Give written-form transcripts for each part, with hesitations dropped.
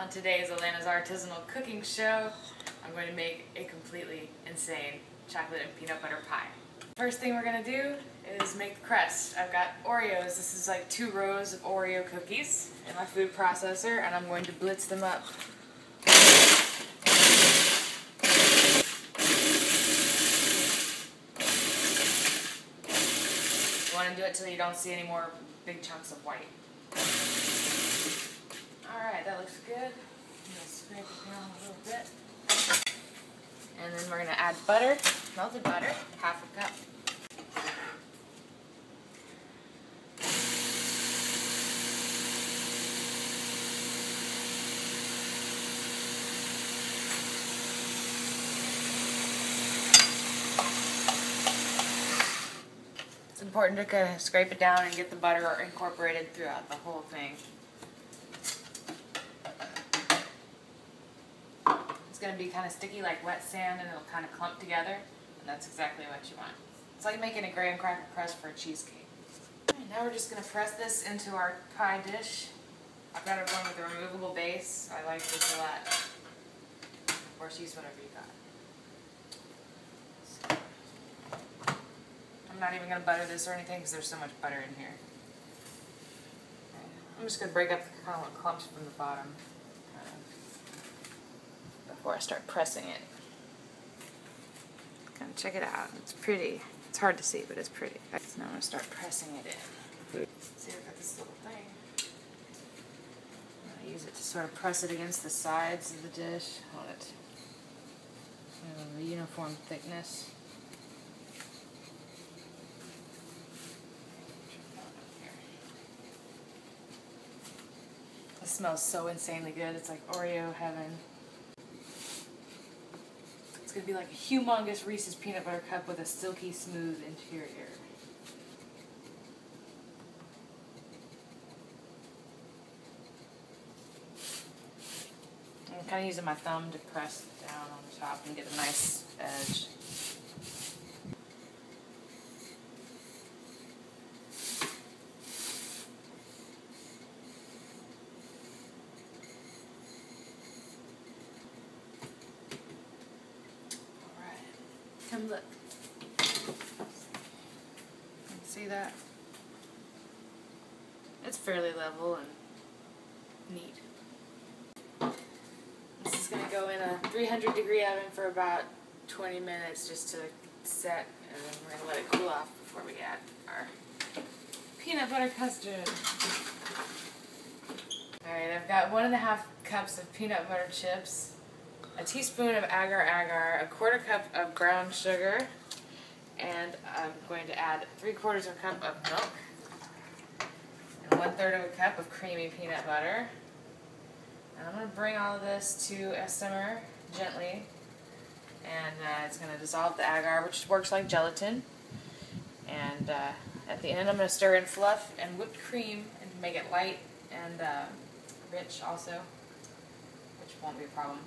On today's Alana's Artisanal cooking show, I'm going to make a completely insane chocolate and peanut butter pie. First thing we're going to do is make the crust. I've got Oreos. This is like 2 rows of Oreo cookies in my food processor, and I'm going to blitz them up. You want to do it till you don't see any more big chunks of white. Alright, that looks good. I'm going to scrape it down a little bit. And then we're going to add butter, melted butter, 1/2 cup. It's important to kind of scrape it down and get the butter incorporated throughout the whole thing. It's going to be kind of sticky like wet sand, and it'll kind of clump together, and that's exactly what you want. It's like making a graham cracker crust for a cheesecake. Right, now we're just going to press this into our pie dish. I've got one with a removable base. I like this a lot. Of course, use whatever you got. I'm not even going to butter this or anything because there's so much butter in here. I'm just going to break up the kind of clumps from the bottom before I start pressing it. Kind of check it out. It's pretty. It's hard to see, but it's pretty. So now I'm going to start pressing it in. See, I've got this little thing. I'm going to use it to sort of press it against the sides of the dish. I want it to have a uniform thickness. It smells so insanely good. It's like Oreo heaven. It's going to be like a humongous Reese's peanut butter cup with a silky smooth interior. I'm kind of using my thumb to press down on the top and get a nice edge. Come look. See that? It's fairly level and neat. This is going to go in a 300-degree oven for about 20 minutes just to set, and then we're going to let it cool off before we add our peanut butter custard. Alright, I've got 1½ cups of peanut butter chips, a teaspoon of agar-agar, a 1/4 cup of brown sugar, and I'm going to add 3/4 cup of milk, and 1/3 cup of creamy peanut butter. And I'm going to bring all of this to a simmer gently, and it's going to dissolve the agar, which works like gelatin. And at the end I'm going to stir in fluff and whipped cream and make it light and rich also, which won't be a problem.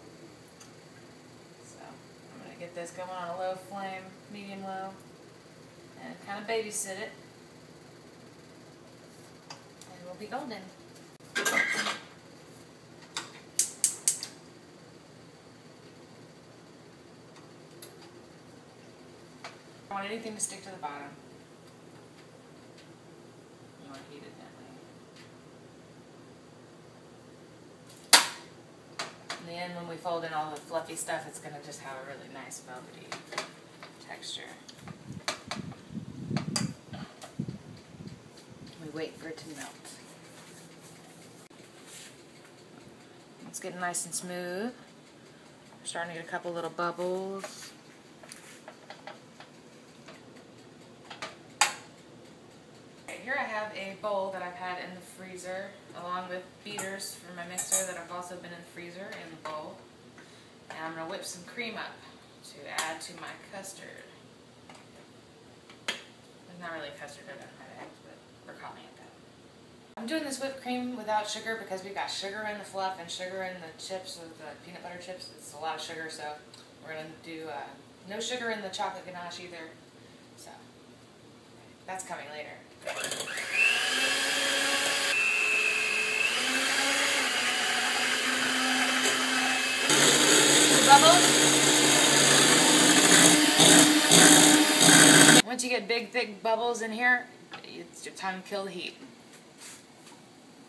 Get this going on a low flame, medium low, and kind of babysit it, and we'll be golden. I don't want anything to stick to the bottom. You want to heat it gently. In the end, when we fold in all the fluffy stuff, it's going to just have a really nice velvety texture. We wait for it to melt. It's getting nice and smooth. We're starting to get a couple little bubbles. Here I have a bowl that I've had in the freezer, along with beaters for my mixer that have also been in the freezer in the bowl. And I'm going to whip some cream up to add to my custard. It's not really custard, I don't have eggs, but we're calling it that. I'm doing this whipped cream without sugar because we've got sugar in the fluff and sugar in the chips with the peanut butter chips. It's a lot of sugar, so we're going to do no sugar in the chocolate ganache either. So that's coming later. bubbles. Once you get big, thick bubbles in here, it's your time to kill the heat.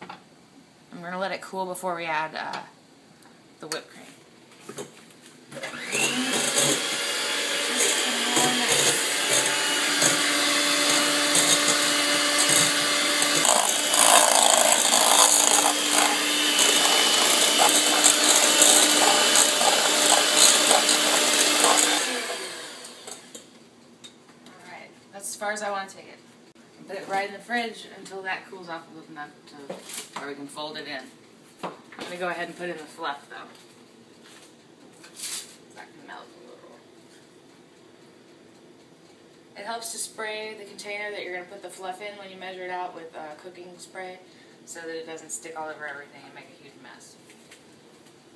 I'm going to let it cool before we add the whipped cream. Alright, that's as far as I want to take it. Put it right in the fridge until that cools off a little enough to where we can fold it in. I'm going to go ahead and put in the fluff though. That can melt a little. It helps to spray the container that you're going to put the fluff in when you measure it out with cooking spray so that it doesn't stick all over everything and make a huge mess.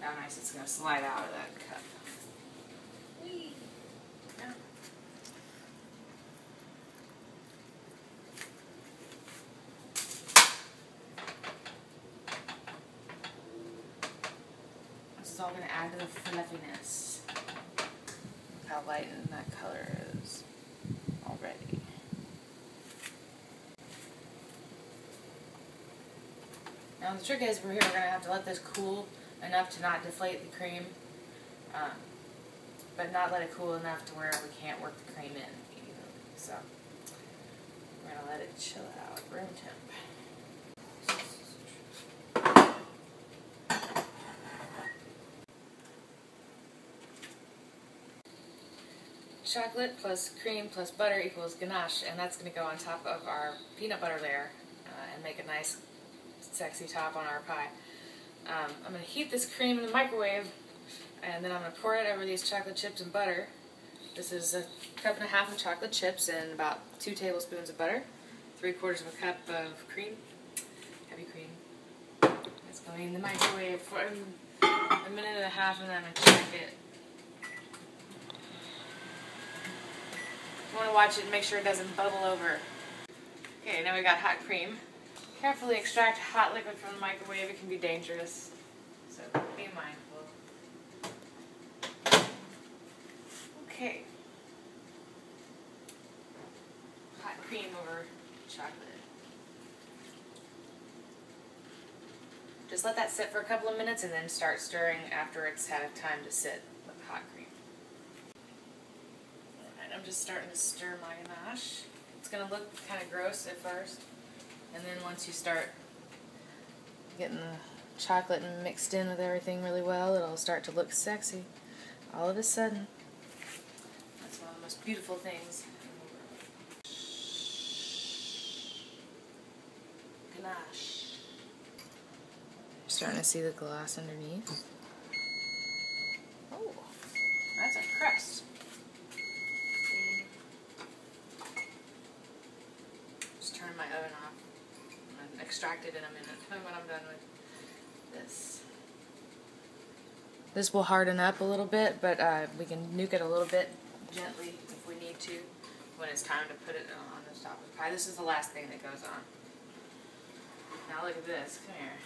How nice it's going to slide out of that cup. Whee! Yeah. This is all going to add to the fluffiness. Look how light that color is already. Now the trick is we're going to have to let this cool enough to not deflate the cream, but not let it cool enough to where we can't work the cream in either. So we're going to let it chill out, room temp. Chocolate plus cream plus butter equals ganache, and that's going to go on top of our peanut butter layer and make a nice sexy top on our pie. I'm going to heat this cream in the microwave, and then I'm going to pour it over these chocolate chips and butter. This is a cup and a half of chocolate chips and about 2 tablespoons of butter, 3/4 of a cup of cream, heavy cream. It's going in the microwave for a minute and a half, and then I'm going to check it. You want to watch it and make sure it doesn't bubble over. Okay, now we got hot cream. Carefully extract hot liquid from the microwave. It can be dangerous, so be mindful. Okay. Hot cream over chocolate. Just let that sit for a couple of minutes and then start stirring after it's had time to sit with the hot cream. Alright, I'm just starting to stir my ganache. It's going to look kind of gross at first. And then once you start getting the chocolate mixed in with everything really well, it'll start to look sexy all of a sudden. That's one of the most beautiful things in the world. Ganache. Starting to see the gloss underneath. Oh, that's a crust. Just turn my oven off. Extract it in a minute when I'm done with this. This will harden up a little bit, but we can nuke it a little bit gently if we need to when it's time to put it on the top of the pie. This is the last thing that goes on. Now look at this. Come here.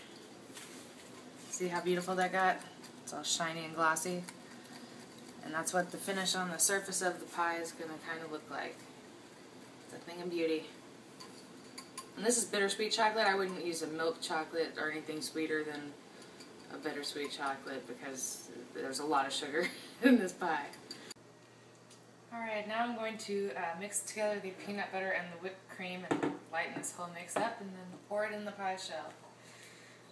See how beautiful that got? It's all shiny and glossy. And that's what the finish on the surface of the pie is going to kind of look like. It's a thing of beauty. And this is bittersweet chocolate. I wouldn't use a milk chocolate or anything sweeter than a bittersweet chocolate because there's a lot of sugar in this pie. Alright, now I'm going to mix together the peanut butter and the whipped cream and lighten this whole mix up and then pour it in the pie shell.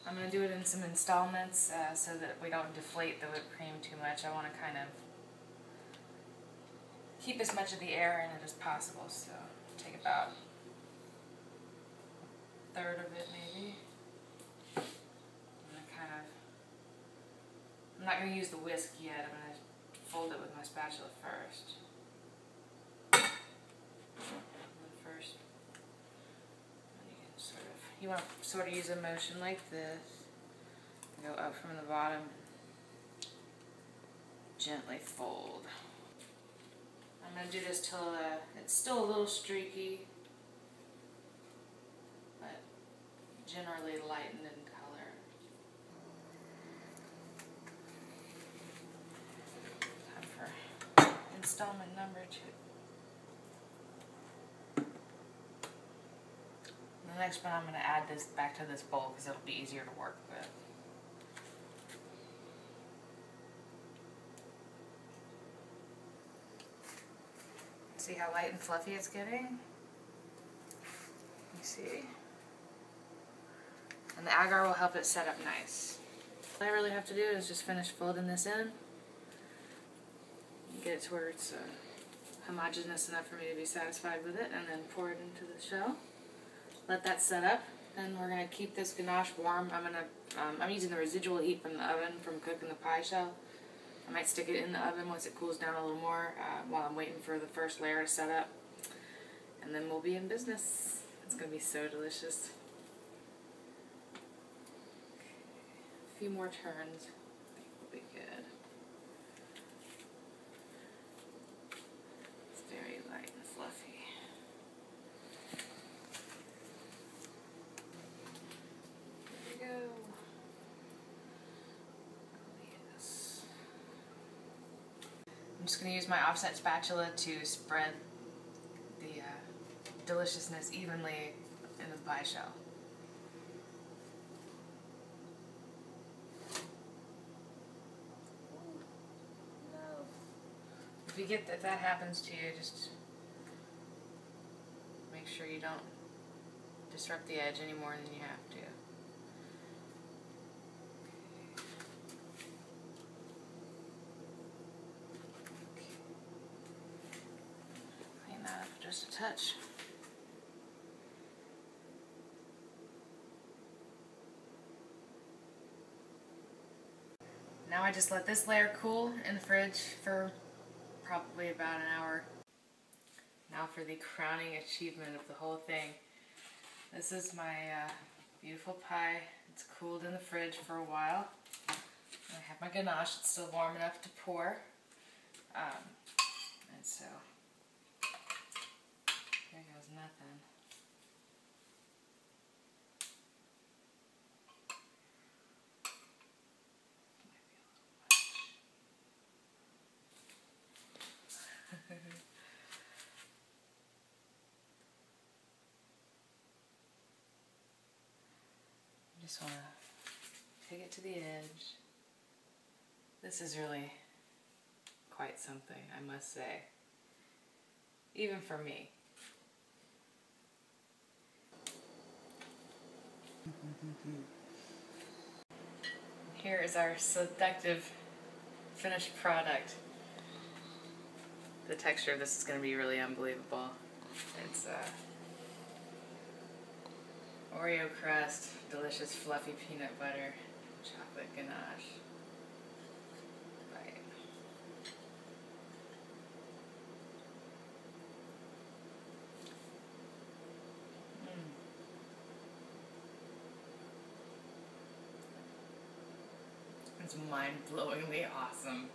I'm going to do it in some installments so that we don't deflate the whipped cream too much. I want to kind of keep as much of the air in it as possible, so take about a third of it maybe. I'm not going to use the whisk yet. I'm going to fold it with my spatula first. You want to sort of use a motion like this. Go up from the bottom. Gently fold. I'm going to do this till it's still a little streaky, but generally lightened in color. installment number to it. The next one I'm going to add this back to this bowl because it'll be easier to work with. See how light and fluffy it's getting? You see? And the agar will help it set up nice. All I really have to do is just finish folding this in. Get it to where it's homogeneous enough for me to be satisfied with it, and then pour it into the shell. Let that set up. Then we're gonna keep this ganache warm. I'm using the residual heat from the oven from cooking the pie shell. I might stick it in the oven once it cools down a little more while I'm waiting for the first layer to set up. And then we'll be in business. It's going to be so delicious. A few more turns. I think will be good. It's very light and fluffy. There we go. I'm just going to use my offset spatula to spread the deliciousness evenly into the pie shell. No. If that happens to you, just make sure you don't disrupt the edge any more than you have to. Just a touch. Now I just let this layer cool in the fridge for probably about an hour. Now for the crowning achievement of the whole thing. This is my beautiful pie. It's cooled in the fridge for a while. I have my ganache. It's still warm enough to pour. And so there goes nothing. Might be a little much. Just want to take it to the edge. This is really quite something, I must say. Even for me. Here is our seductive finished product. The texture of this is going to be really unbelievable. It's Oreo crust, delicious fluffy peanut butter, chocolate ganache. Right. It's mind-blowingly awesome.